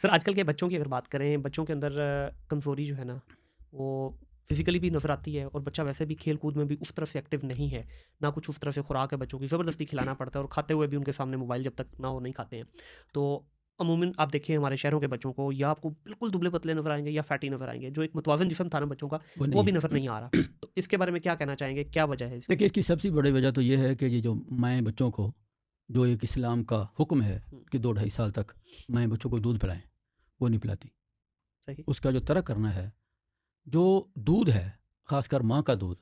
Sir आजकल के बच्चों की अगर बात करें, बच्चों के अंदर कमज़ोरी जो है ना, वो फिज़िकली भी नज़र आती है और बच्चा वैसे भी खेल-कूद में भी उस तरफ से एक्टिव नहीं है। ना कुछ उस तरह से खुराक है बच्चों की, ज़बरदस्ती खिलाना पड़ता है और खाते हुए भी उनके सामने मोबाइल जब तक ना हो नहीं खाते हैं। तो अमूमन आप देखिए हमारे शहरों के बच्चों को या आपको बिल्कुल दुबले-पतले नज़र आएँगे या फैटी नज़र आएँगे। जो एक मुतवाज़िन जिस्म था ना बच्चों का, वो वो नहीं भी नज़र है। नहीं आ रहा। तो इसके बारे में क्या कहना चाहेंगे? क्या वजह है इसकी? देखिए, इसकी सबसे बड़ी वजह तो ये है कि ये जो माएँ बच्चों को, जो एक इस्लाम का हुक्म है हुँ, कि 2 ढाई साल तक माएँ बच्चों को दूध पिलाएँ, वो नहीं पिलाती। सही। उसका जो तर्क करना है, जो दूध है, ख़ासकर माँ का दूध,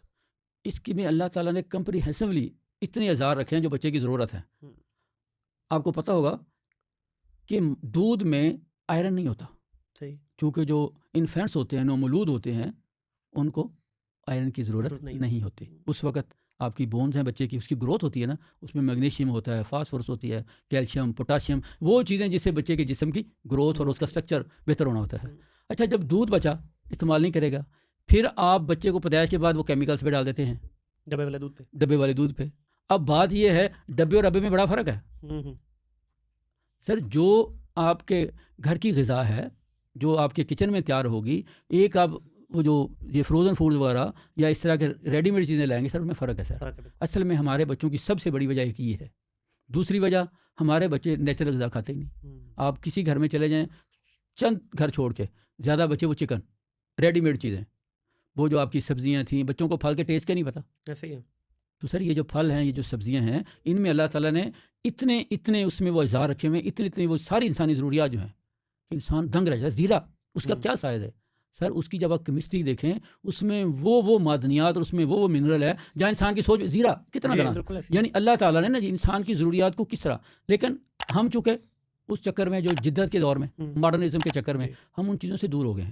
इसकी में अल्लाह ताला ने कम्प्रिहेंसिवली इतने औज़ार रखे हैं जो बच्चे की ज़रूरत है। हुँ, आपको पता होगा कि दूध में आयरन नहीं होता, सही। चूँकि जो इन्फेंट्स होते हैं, नवमौलूद होते हैं, उनको आयरन की ज़रूरत ज़रूरत नहीं नहीं होती। होती। उस वक़्त आपकी बोन्स हैं बच्चे की, उसकी ग्रोथ होती है ना, उसमें मैग्नीशियम होता है, फ़ॉस्फ़ोरस होती है, कैल्शियम, पोटाशियम, वो चीज़ें जिससे बच्चे के जिस्म की ग्रोथ और ग्रोथ उसका हो जाती स्ट्रक्चर है। बेहतर होना होता है। हुँ, अच्छा, जब दूध बचा इस्तेमाल नहीं करेगा, फिर आप बच्चे को पैदाइश के बाद वो केमिकल्स पे डाल देते हैं, डब्बे वाले दूध पे। डब्बे वाले दूध पे। अब बात ये है, डब्बे और डब्बे में बड़ा फ़र्क है। हुँ, हुँ, सर, जो आपके घर की ग़िज़ा है, जो आपके किचन में तैयार होगी, एक आप वो जो ये फ्रोज़न फूड वगैरह या इस तरह के रेडीमेड चीज़ें लाएँगे, सर उनमें फ़र्क है सर। फ़र्क है बिल्कुल। असल में हमारे बच्चों की सबसे बड़ी वजह एक ये है। दूसरी वजह, हमारे बच्चे नेचुरल ग़िज़ा खाते ही नहीं। हुँ, आप किसी घर में चले जाएँ, चंद घर छोड़ के, ज़्यादा बच्चे वो चिकन, रेडीमेड चीज़ें, वो जो आपकी सब्ज़ियाँ थीं, बच्चों को फल के टेस्ट का नहीं पता। ऐसे ही है। तो सर ये जो फल हैं, ये जो सब्ज़ियाँ हैं, इनमें अल्लाह ताला ने इतने उसमें वो अज़ार रखे हुए हैं, इतनी वो सारी इंसानी ज़रूरियात जो हैं, इंसान दंग रह जाए। ज़ीरा, उसका हुँ, क्या साइज़ है? सर उसकी जब आप केमिस्ट्री देखें, उसमें वो मादनियात और उसमें वो मिनरल है, जहाँ इंसान की सोच ज़ीरा कितना जी, दना। बिल्कुल ऐसे ही है। यानी अल्लाह ताला ने ना जी इंसान की ज़रूरियात को किस तरह, लेकिन हम चूँकि उस चक्कर में जो जिद्दत के दौर में, हुँ, मॉडर्निज़्म के चक्कर में, जी, हम उन चीज़ों से दूर हो गए हैं।